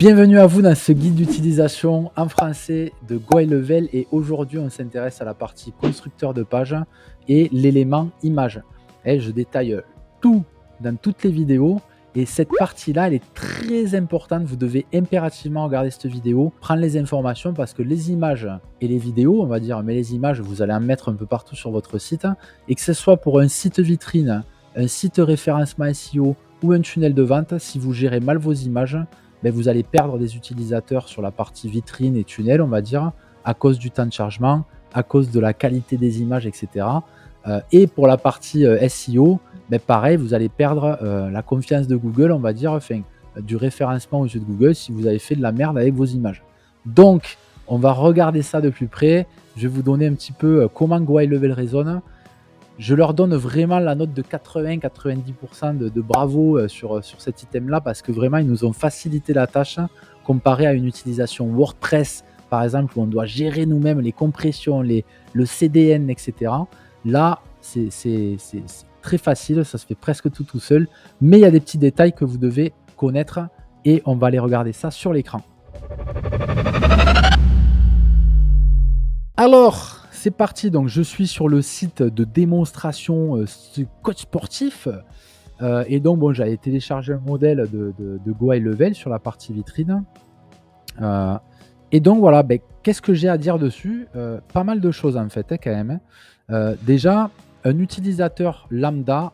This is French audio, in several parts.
Bienvenue à vous dans ce guide d'utilisation en français de GoHighLevel et aujourd'hui on s'intéresse à la partie constructeur de page et l'élément image. Et je détaille tout dans toutes les vidéos et cette partie-là elle est très importante. Vous devez impérativement regarder cette vidéo, prendre les informations parce que les images et les vidéos, on va dire, mais les images vous allez en mettre un peu partout sur votre site et que ce soit pour un site vitrine, un site référencement SEO ou un tunnel de vente, si vous gérez mal vos images, vous allez perdre des utilisateurs sur la partie vitrine et tunnel, on va dire, à cause du temps de chargement, à cause de la qualité des images, etc. Et pour la partie SEO, pareil, vous allez perdre la confiance de Google, on va dire, enfin, du référencement aux yeux de Google si vous avez fait de la merde avec vos images. Donc, on va regarder ça de plus près. Je vais vous donner un petit peu comment GoHighLevel raisonne. Je leur donne vraiment la note de 80-90% de bravo sur cet item-là parce que vraiment, ils nous ont facilité la tâche comparé à une utilisation WordPress, par exemple, où on doit gérer nous-mêmes les compressions, le CDN, etc. Là, c'est très facile, ça se fait presque tout seul, mais il y a des petits détails que vous devez connaître et on va aller regarder ça sur l'écran. Alors, c'est parti. Donc, je suis sur le site de démonstration coach sportif. Et donc, bon, j'avais téléchargé un modèle de GoHighLevel sur la partie vitrine. Et donc, voilà, qu'est-ce que j'ai à dire dessus? Pas mal de choses, en fait, quand même. Déjà, un utilisateur lambda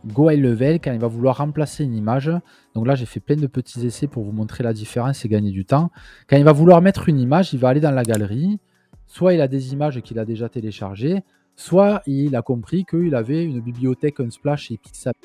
GoHighLevel, quand il va vouloir remplacer une image, donc là, j'ai fait plein de petits essais pour vous montrer la différence et gagner du temps. Quand il va vouloir mettre une image, il va aller dans la galerie. Soit il a des images qu'il a déjà téléchargées, soit il a compris qu'il avait une bibliothèque Unsplash et Pixabay.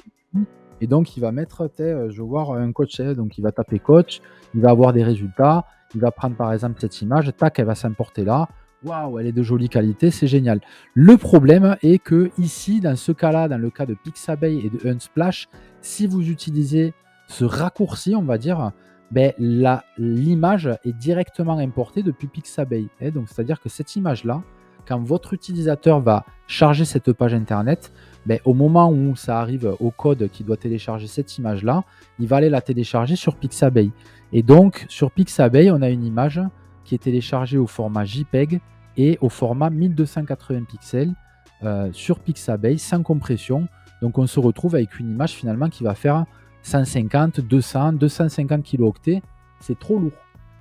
Et donc, il va mettre, je veux voir un coach, donc il va taper coach, il va avoir des résultats, il va prendre par exemple cette image, tac, elle va s'importer là. Waouh, elle est de jolie qualité, c'est génial. Le problème est que ici, dans ce cas-là, dans le cas de Pixabay et de Unsplash, si vous utilisez ce raccourci, on va dire, l'image est directement importée depuis Pixabay. Donc, c'est-à-dire que cette image-là, quand votre utilisateur va charger cette page internet, au moment où ça arrive au code qui doit télécharger cette image-là, il va aller la télécharger sur Pixabay. Et donc, sur Pixabay, on a une image qui est téléchargée au format JPEG et au format 1280 pixels sur Pixabay sans compression. Donc, on se retrouve avec une image finalement qui va faire 150, 200, 250 kilooctets. C'est trop lourd.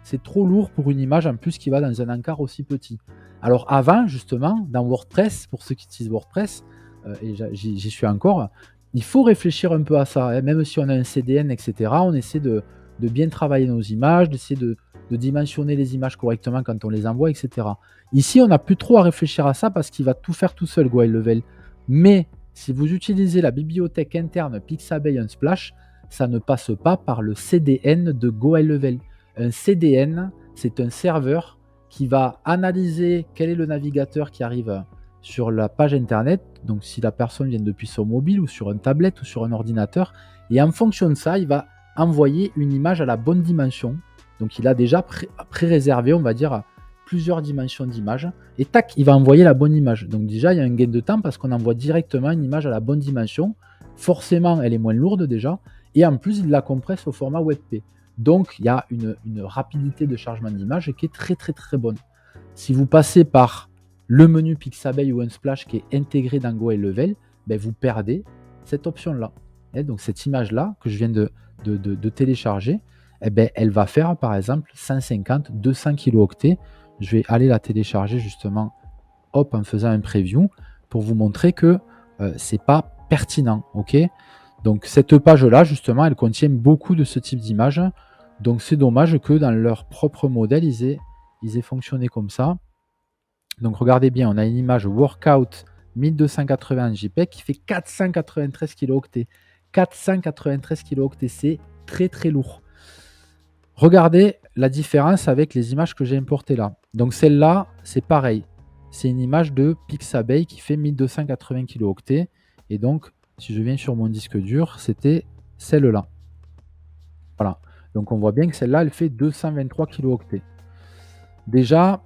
C'est trop lourd pour une image en plus qui va dans un encart aussi petit. Alors avant, justement, dans WordPress, pour ceux qui utilisent WordPress, et j'y suis encore, il faut réfléchir un peu à ça. Même si on a un CDN, etc., on essaie de bien travailler nos images, d'essayer de dimensionner les images correctement quand on les envoie, etc. Ici, on n'a plus trop à réfléchir à ça parce qu'il va tout faire tout seul, GoHighLevel. Mais si vous utilisez la bibliothèque interne Pixabay Unsplash, ça ne passe pas par le CDN de GoHighLevel. Un CDN, c'est un serveur qui va analyser quel est le navigateur qui arrive sur la page internet, donc si la personne vient depuis son mobile ou sur une tablette ou sur un ordinateur, et en fonction de ça, il va envoyer une image à la bonne dimension. Donc il a déjà pré-réservé, on va dire, plusieurs dimensions d'image, et tac, il va envoyer la bonne image. Donc déjà, il y a un gain de temps parce qu'on envoie directement une image à la bonne dimension. Forcément, elle est moins lourde déjà, et en plus, il la compresse au format WebP. Donc, il y a une rapidité de chargement d'image qui est très bonne. Si vous passez par le menu Pixabay ou Unsplash qui est intégré dans GoHighLevel, vous perdez cette option-là. Donc, cette image-là que je viens de télécharger, elle va faire par exemple 150, 200 kilooctets. Je vais aller la télécharger justement en faisant un preview pour vous montrer que c'est pas pertinent. Ok, donc cette page-là, justement, elle contient beaucoup de ce type d'images. Donc c'est dommage que dans leur propre modèle, ils aient fonctionné comme ça. Donc regardez bien, on a une image workout 1280 JPEG qui fait 493 kilooctets. 493 kilooctets, c'est très lourd. Regardez la différence avec les images que j'ai importées là. Donc celle-là, c'est pareil. C'est une image de Pixabay qui fait 1280 kilooctets. Et donc, si je viens sur mon disque dur, c'était celle-là. Voilà. Donc on voit bien que celle-là, elle fait 223 kilooctets. Déjà,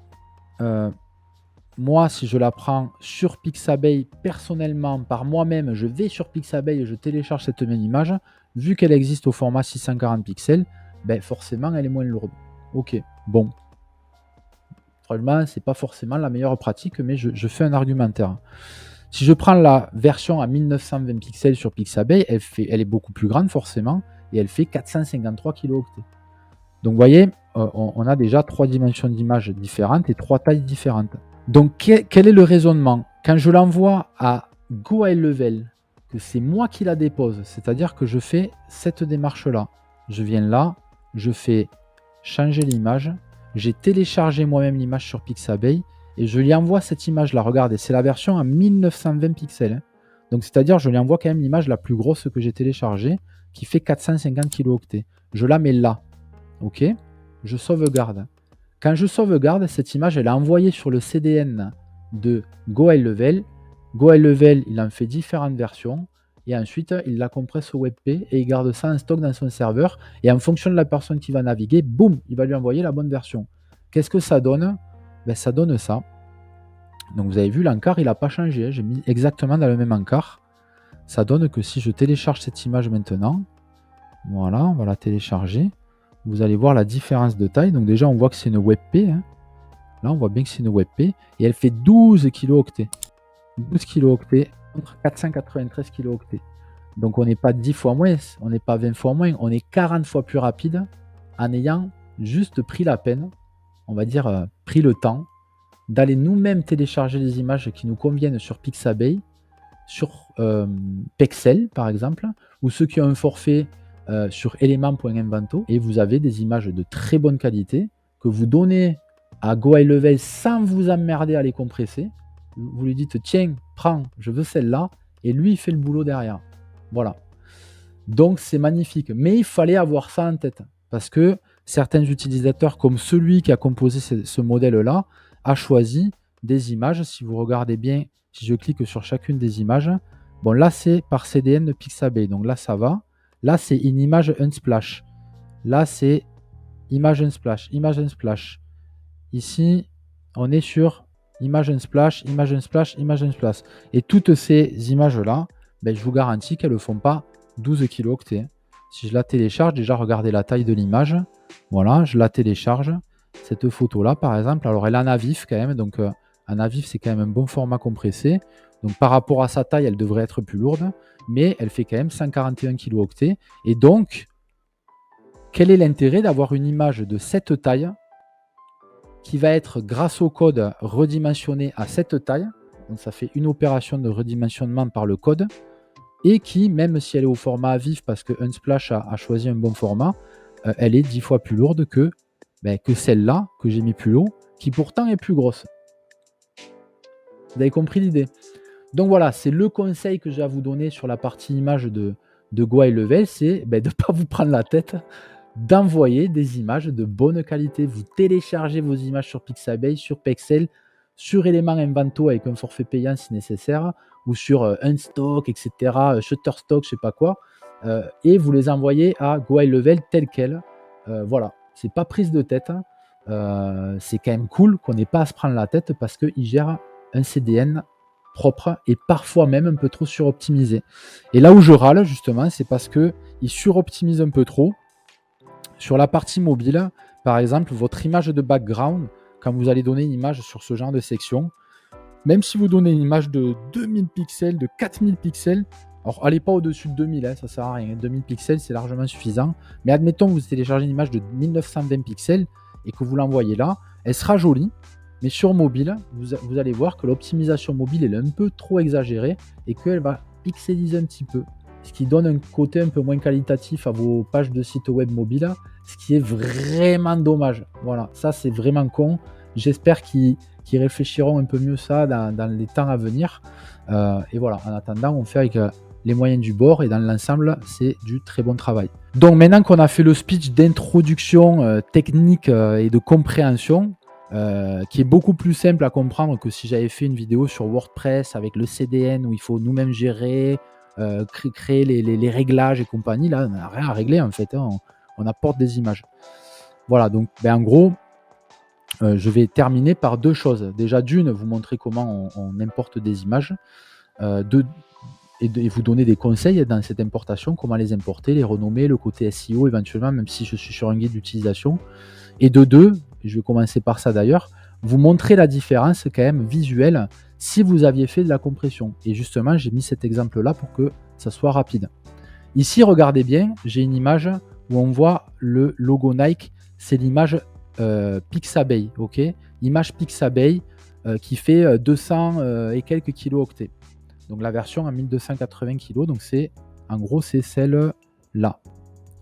moi, si je la prends sur Pixabay personnellement, par moi-même, je vais sur Pixabay et je télécharge cette même image, vu qu'elle existe au format 640 pixels, ben forcément, elle est moins lourde. Ok, bon. Franchement, c'est pas forcément la meilleure pratique, mais je fais un argumentaire. Si je prends la version à 1920 pixels sur Pixabay, elle est beaucoup plus grande forcément, et elle fait 453 kilooctets. Donc vous voyez, on a déjà 3 dimensions d'image différentes et 3 tailles différentes. Donc quel est le raisonnement? Quand je l'envoie à Go High Level, que c'est moi qui la dépose, c'est-à-dire que je fais cette démarche-là. Je viens là, je fais changer l'image, j'ai téléchargé moi-même l'image sur Pixabay et je lui envoie cette image-là. Regardez, c'est la version à 1920 pixels. Donc c'est-à-dire je lui envoie quand même l'image la plus grosse que j'ai téléchargée, qui fait 450 kilooctets. Je la mets là. Ok, je sauvegarde. Quand je sauvegarde, cette image, elle est envoyée sur le CDN de Go High Level. Go High Level, il en fait différentes versions. Et ensuite, il la compresse au WebP et il garde ça en stock dans son serveur. Et en fonction de la personne qui va naviguer, boum, il va lui envoyer la bonne version. Qu'est-ce que ça donne? Ben, ça donne ça. Donc vous avez vu, l'encart, il n'a pas changé. J'ai mis exactement dans le même encart. Ça donne que si je télécharge cette image maintenant, voilà, on va la télécharger. Vous allez voir la différence de taille. Donc déjà, on voit que c'est une WebP. Hein. Là, on voit bien que c'est une WebP. Et elle fait 12 kilooctets. 12 kilooctets contre 493 kilooctets. Donc on n'est pas 10 fois moins, on n'est pas 20 fois moins, on est 40 fois plus rapide en ayant juste pris la peine, on va dire pris le temps, d'aller nous-mêmes télécharger les images qui nous conviennent sur Pixabay, sur Pexel par exemple, ou ceux qui ont un forfait sur element.invento, et vous avez des images de très bonne qualité que vous donnez à Go High Level sans vous emmerder à les compresser. Vous lui dites tiens, prends, je veux celle-là, et lui il fait le boulot derrière. Voilà. Donc c'est magnifique. Mais il fallait avoir ça en tête. Parce que certains utilisateurs, comme celui qui a composé ce modèle-là, a choisi des images. Si vous regardez bien, si je clique sur chacune des images, bon là c'est par CDN de Pixabay. Donc là ça va. Là c'est une image Unsplash. Là c'est image Unsplash, image Unsplash. Ici, on est sur image Unsplash, image Unsplash, image Unsplash. Et toutes ces images-là, ben, je vous garantis qu'elles ne font pas 12 kilooctets. Si je la télécharge, déjà regardez la taille de l'image. Voilà, je la télécharge. Cette photo-là, par exemple, alors elle est en AVIF quand même. Donc en AVIF, c'est quand même un bon format compressé. Donc par rapport à sa taille, elle devrait être plus lourde. Mais elle fait quand même 141 kilooctets. Et donc, quel est l'intérêt d'avoir une image de cette taille qui va être, grâce au code, redimensionné à cette taille. Donc ça fait une opération de redimensionnement par le code. Et qui, même si elle est au format AVIF, parce que Unsplash a choisi un bon format, elle est 10 fois plus lourde que celle-là, que j'ai mis plus haut, qui pourtant est plus grosse. Vous avez compris l'idée? Donc voilà, c'est le conseil que j'ai à vous donner sur la partie image de Go High Level, c'est de ne pas vous prendre la tête, d'envoyer des images de bonne qualité. Vous téléchargez vos images sur Pixabay, sur Pexel, sur Element Invento avec un forfait payant si nécessaire, ou sur Unstock, etc., Shutterstock, je sais pas quoi, et vous les envoyez à Go High Level tel quel. Voilà, c'est pas prise de tête. C'est quand même cool qu'on n'ait pas à se prendre la tête parce qu'il gère un CDN propre et parfois même un peu trop suroptimisé. Et là où je râle justement, c'est parce qu'il suroptimise un peu trop. Sur la partie mobile, par exemple, votre image de background, quand vous allez donner une image sur ce genre de section, même si vous donnez une image de 2000 pixels, de 4000 pixels, alors allez pas au-dessus de 2000, hein, ça sert à rien. 2000 pixels, c'est largement suffisant. Mais admettons que vous téléchargez une image de 1920 pixels et que vous l'envoyez là, elle sera jolie. Mais sur mobile, vous allez voir que l'optimisation mobile est un peu trop exagérée et qu'elle va pixeliser un petit peu. Ce qui donne un côté un peu moins qualitatif à vos pages de site web mobile, ce qui est vraiment dommage. Voilà, ça c'est vraiment con. J'espère qu'ils réfléchiront un peu mieux ça dans les temps à venir. Et voilà, en attendant, on fait avec les moyens du bord et dans l'ensemble, c'est du très bon travail. Donc maintenant qu'on a fait le speech d'introduction technique et de compréhension, qui est beaucoup plus simple à comprendre que si j'avais fait une vidéo sur WordPress avec le CDN où il faut nous-mêmes gérer, créer les réglages et compagnie. Là, on n'a rien à régler en fait, hein. On apporte des images. Voilà, donc en gros, je vais terminer par deux choses. Déjà d'une, vous montrer comment on importe des images. et vous donner des conseils dans cette importation, comment les importer, les renommer, le côté SEO éventuellement, même si je suis sur un guide d'utilisation. Et de deux, je vais commencer par ça d'ailleurs, vous montrer la différence quand même visuelle si vous aviez fait de la compression. Et justement, j'ai mis cet exemple-là pour que ça soit rapide. Ici, regardez bien, j'ai une image où on voit le logo Nike. C'est l'image Pixabay, ok? Image Pixabay qui fait 200 et quelques kilo-octets. Donc la version à 1280 kg, donc c'est en gros c'est celle-là.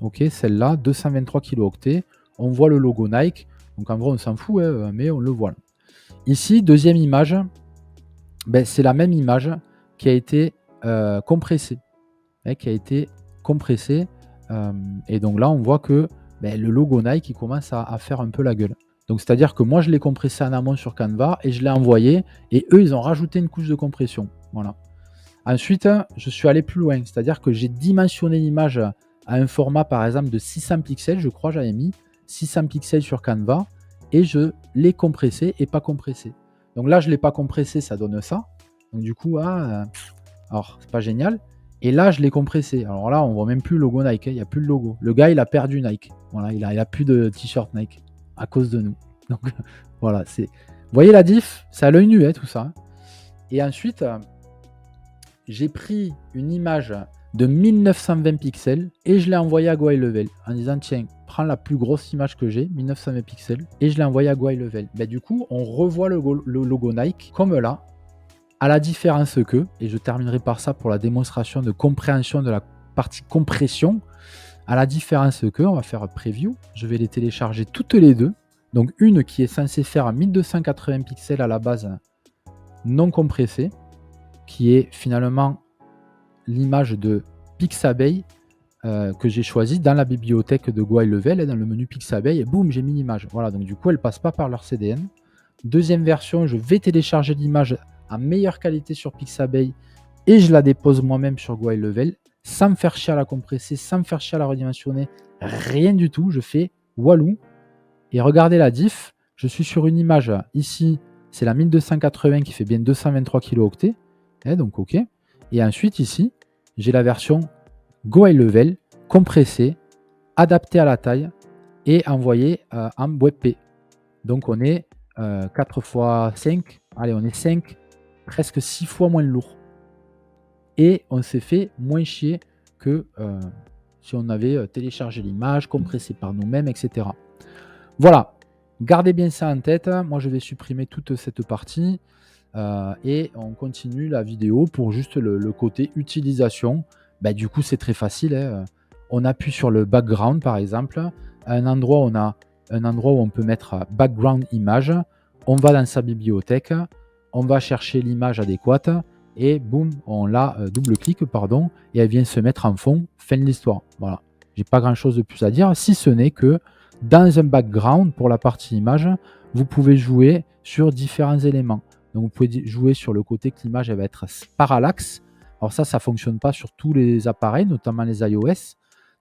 Ok, celle-là, 223 kilo-octets. On voit le logo Nike. Donc en gros on s'en fout, hein, mais on le voit là. Ici, deuxième image, ben, c'est la même image qui a été compressée. Qui a été compressée. Et donc là, on voit que ben, le logo Nike il commence à faire un peu la gueule. Donc c'est-à-dire que moi, je l'ai compressé en amont sur Canva et je l'ai envoyé. Et eux, ils ont rajouté une couche de compression. Voilà. Ensuite, je suis allé plus loin. C'est-à-dire que j'ai dimensionné l'image à un format, par exemple, de 600 pixels. Je crois j'avais mis 600 pixels sur Canva. Et je l'ai compressé et pas compressé. Donc là, je ne l'ai pas compressé, ça donne ça. Donc du coup, alors c'est pas génial. Et là, je l'ai compressé. Alors là, on voit même plus le logo Nike. Il n'y a plus le logo. Le gars, il a perdu Nike. Voilà, il a plus de t-shirt Nike à cause de nous. Donc voilà, c'est. Vous voyez la diff? C'est à l'œil nu, tout ça. Et ensuite, j'ai pris une image de 1920 pixels et je l'ai envoyé à Go High Level en disant tiens, prends la plus grosse image que j'ai, 1920 pixels, et je l'ai envoyé à Go High Level. Ben, du coup, on revoit le logo Nike comme là, à la différence que, et je terminerai par ça pour la démonstration de compréhension de la partie compression, à la différence que, on va faire un preview, je vais les télécharger toutes les deux. Donc une qui est censée faire à 1280 pixels à la base non compressée, qui est finalement l'image de Pixabay que j'ai choisie dans la bibliothèque de Go High Level, et dans le menu Pixabay, et boum, j'ai mis l'image. Voilà, donc du coup, elle ne passe pas par leur CDN. Deuxième version, je vais télécharger l'image en meilleure qualité sur Pixabay et je la dépose moi-même sur Go High Level sans me faire chier à la compresser, sans me faire chier à la redimensionner, rien du tout. Je fais walou et regardez la diff. Je suis sur une image ici, c'est la 1280 qui fait bien 223 kilo-octets, donc ok. Et ensuite ici, j'ai la version Go High Level compressée, adaptée à la taille et envoyée en WebP. Donc on est 4 x 5, allez on est 5, presque 6 fois moins lourd. Et on s'est fait moins chier que si on avait téléchargé l'image, compressé par nous-mêmes, etc. Voilà, gardez bien ça en tête. Moi je vais supprimer toute cette partie et on continue la vidéo pour juste le côté utilisation. Bah, du coup c'est très facile. On appuie sur le background par exemple. À un endroit on a un endroit où on peut mettre background image. On va dans sa bibliothèque, on va chercher l'image adéquate et boum, on la double-clique pardon et elle vient se mettre en fond. Fin de l'histoire. Voilà. J'ai pas grand chose de plus à dire si ce n'est que dans un background pour la partie image, vous pouvez jouer sur différents éléments. Donc vous pouvez jouer sur le côté que l'image va être parallaxe. Alors ça ne fonctionne pas sur tous les appareils, notamment les iOS.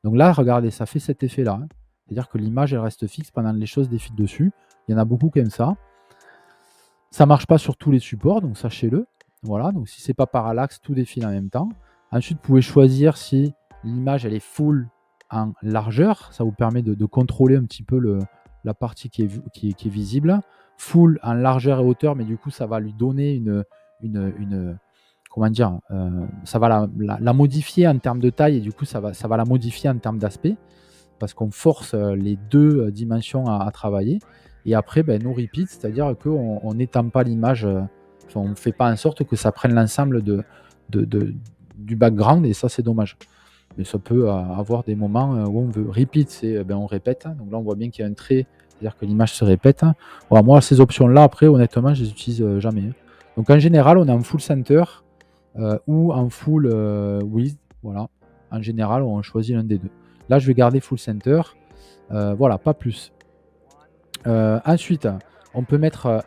Donc là, regardez, ça fait cet effet-là. C'est-à-dire que l'image, elle reste fixe pendant que les choses défilent dessus. Il y en a beaucoup qui aiment ça. Ça ne marche pas sur tous les supports, donc sachez-le. Voilà, donc si ce n'est pas parallaxe, tout défile en même temps. Ensuite, vous pouvez choisir si l'image, elle est full en largeur. Ça vous permet de contrôler un petit peu la partie qui est visible. Full en largeur et hauteur, mais du coup, ça va lui donner une comment dire, ça va la modifier en termes de taille et du coup, ça va la modifier en termes d'aspect parce qu'on force les deux dimensions à travailler. Et après, no repeat, c'est-à-dire qu'on n'étend pas l'image, on ne fait pas en sorte que ça prenne l'ensemble du background et ça, c'est dommage. Mais ça peut avoir des moments où on veut. Repeat, c'est on répète. Donc là, on voit bien qu'il y a un trait, c'est-à-dire que l'image se répète. Voilà, moi, ces options-là, après, honnêtement, je les utilise jamais. Donc en général, on est en full center ou en full width. Voilà. En général, on choisit l'un des deux. Là, je vais garder full center. Voilà, pas plus. Ensuite, on peut mettre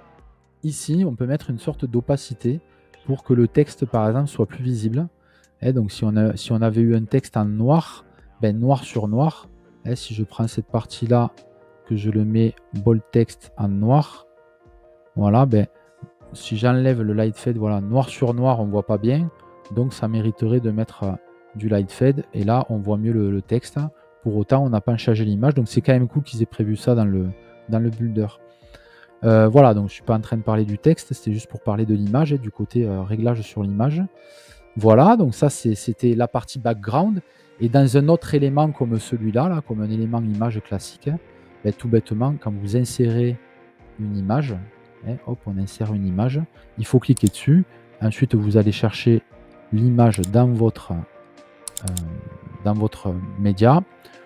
ici, on peut mettre une sorte d'opacité pour que le texte, par exemple, soit plus visible. Et donc, si on avait eu un texte en noir, noir sur noir, si je prends cette partie-là, que je le mets bold text en noir, voilà, si j'enlève le light fade, voilà, noir sur noir, on ne voit pas bien. Donc ça mériterait de mettre du light fade. Et là, on voit mieux le texte. Pour autant, on n'a pas changé l'image. Donc c'est quand même cool qu'ils aient prévu ça dans le builder. Voilà, donc je ne suis pas en train de parler du texte, c'était juste pour parler de l'image et du côté réglage sur l'image. Voilà, donc ça c'était la partie background. Et dans un autre élément comme celui-là, là, comme un élément image classique, ben, tout bêtement, quand vous insérez une image, hop, on insère une image, il faut cliquer dessus. Ensuite, vous allez chercher l'image dans votre média.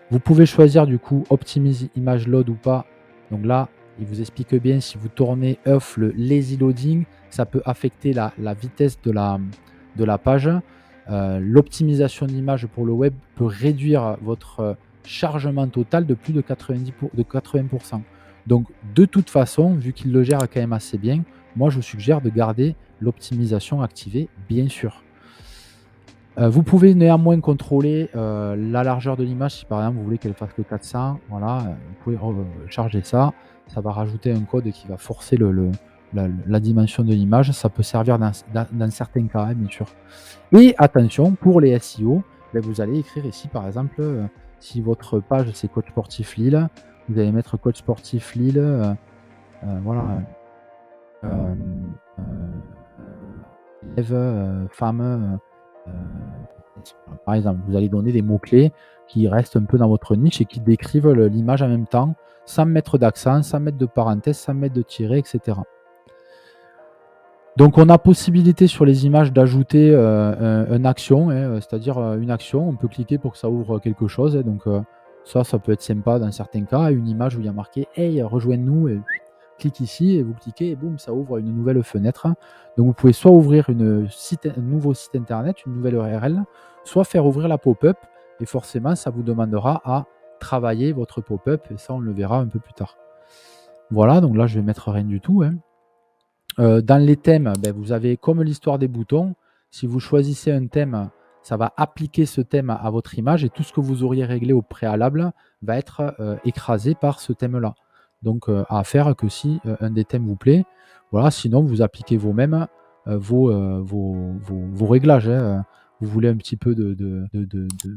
Vous pouvez choisir du coup Optimize Image Load ou pas. Donc là, il vous explique bien, si vous tournez off le lazy loading, ça peut affecter la vitesse de la page. L'optimisation d'image pour le web peut réduire votre chargement total de plus de 80%. Donc de toute façon, vu qu'il le gère quand même assez bien, moi je vous suggère de garder l'optimisation activée, bien sûr. Vous pouvez néanmoins contrôler la largeur de l'image. Si par exemple vous voulez qu'elle fasse que 400, voilà, vous pouvez charger ça. Ça va rajouter un code qui va forcer la dimension de l'image. Ça peut servir dans certains cas, hein, bien sûr. Et attention, pour les SEO, ben, vous allez écrire ici par exemple, si votre page c'est coach sportif Lille, vous allez mettre coach sportif Lille, voilà, élève, femme. Par exemple, vous allez donner des mots-clés qui restent un peu dans votre niche et qui décrivent l'image en même temps, sans mettre d'accent, sans mettre de parenthèse, sans mettre de tiret, etc. Donc on a possibilité sur les images d'ajouter une action, c'est-à-dire une action, on peut cliquer pour que ça ouvre quelque chose. Donc ça peut être sympa dans certains cas, une image où il y a marqué « Hey, rejoins-nous » et clique ici et vous cliquez et boum, ça ouvre une nouvelle fenêtre. Donc vous pouvez soit ouvrir un nouveau site internet, une nouvelle URL, soit faire ouvrir la pop-up et forcément ça vous demandera à travailler votre pop-up et ça on le verra un peu plus tard. Voilà, donc là je vais mettre rien du tout. Dans les thèmes, ben, vous avez comme l'histoire des boutons, si vous choisissez un thème, ça va appliquer ce thème à votre image et tout ce que vous auriez réglé au préalable va être écrasé par ce thème-là. Donc à faire que si un des thèmes vous plaît, voilà, sinon vous appliquez vous-même vos réglages. Vous voulez un petit peu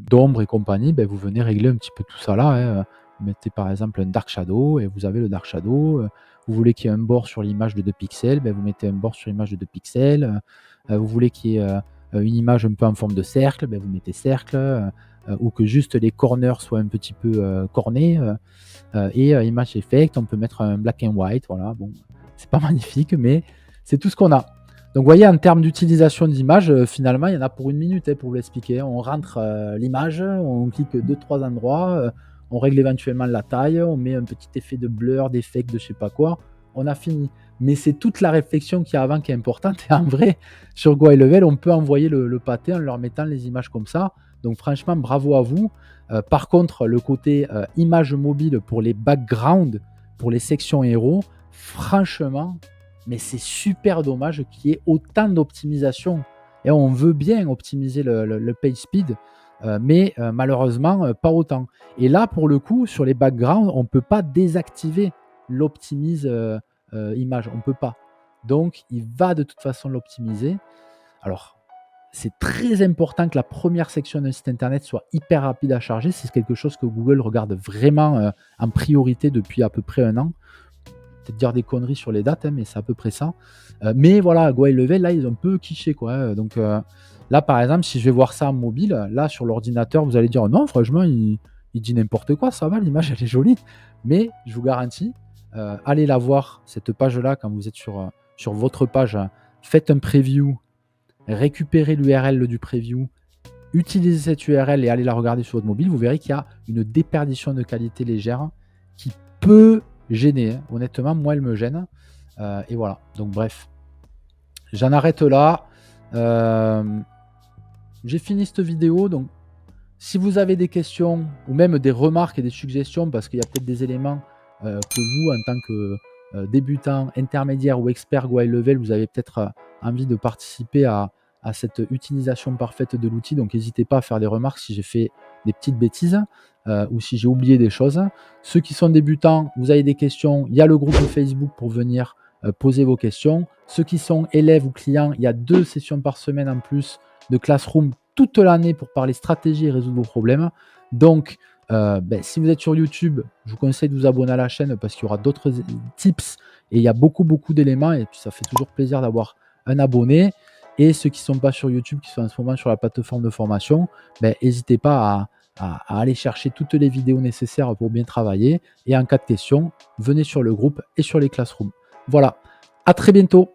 d'ombre et compagnie, ben, vous venez régler un petit peu tout ça là. Vous mettez par exemple un dark shadow et vous avez le dark shadow. Vous voulez qu'il y ait un bord sur l'image de 2 pixels, ben vous mettez un bord sur l'image de 2 pixels. Vous voulez qu'il y ait une image un peu en forme de cercle, ben vous mettez cercle. Ou que juste les corners soient un petit peu cornés. Et image effect, on peut mettre un black and white. Voilà, bon, c'est pas magnifique, mais c'est tout ce qu'on a. Donc vous voyez, en termes d'utilisation d'image, finalement, il y en a pour 1 minute pour vous l'expliquer. On rentre l'image, on clique 2-3 endroits, on règle éventuellement la taille, on met un petit effet de blur, d'effect, de je sais pas quoi, on a fini. Mais c'est toute la réflexion qu'il y a avant qui est importante. Et en vrai, sur Go High Level, on peut envoyer le pâté en leur mettant les images comme ça. Donc franchement, bravo à vous. Par contre, le côté image mobile pour les backgrounds, pour les sections héros, franchement, mais c'est super dommage qu'il y ait autant d'optimisation. Et on veut bien optimiser le page speed, mais malheureusement, pas autant. Et là, pour le coup, sur les backgrounds, on ne peut pas désactiver l'optimise image. On ne peut pas. Donc, il va de toute façon l'optimiser. Alors, c'est très important que la première section d'un site internet soit hyper rapide à charger. C'est quelque chose que Google regarde vraiment en priorité depuis à peu près 1 an. Peut-être dire des conneries sur les dates, mais c'est à peu près ça. Mais voilà, Go High Level, là, ils ont un peu quiché, quoi. Donc là, par exemple, si je vais voir ça en mobile, là, sur l'ordinateur, vous allez dire, non, franchement, il dit n'importe quoi, ça va, l'image, elle est jolie. Mais je vous garantis, allez la voir, cette page-là, quand vous êtes sur votre page, faites un preview, récupérez l'URL du preview, utilisez cette URL et allez la regarder sur votre mobile, vous verrez qu'il y a une déperdition de qualité légère qui peut gêner. Honnêtement, moi, elle me gêne. Et voilà. Donc, bref. J'en arrête là. J'ai fini cette vidéo. Donc, si vous avez des questions ou même des remarques et des suggestions, parce qu'il y a peut-être des éléments que vous, en tant que débutant, intermédiaire ou expert Go High Level, vous avez peut-être envie de participer à cette utilisation parfaite de l'outil. Donc, n'hésitez pas à faire des remarques si j'ai fait des petites bêtises ou si j'ai oublié des choses. Ceux qui sont débutants, vous avez des questions, il y a le groupe Facebook pour venir posez vos questions. Ceux qui sont élèves ou clients, il y a 2 sessions par semaine en plus de Classroom toute l'année pour parler stratégie et résoudre vos problèmes. Donc, si vous êtes sur YouTube, je vous conseille de vous abonner à la chaîne parce qu'il y aura d'autres tips et il y a beaucoup d'éléments et puis ça fait toujours plaisir d'avoir un abonné. Et ceux qui ne sont pas sur YouTube, qui sont en ce moment sur la plateforme de formation, n'hésitez pas à aller chercher toutes les vidéos nécessaires pour bien travailler. Et en cas de question, venez sur le groupe et sur les classrooms. Voilà, à très bientôt.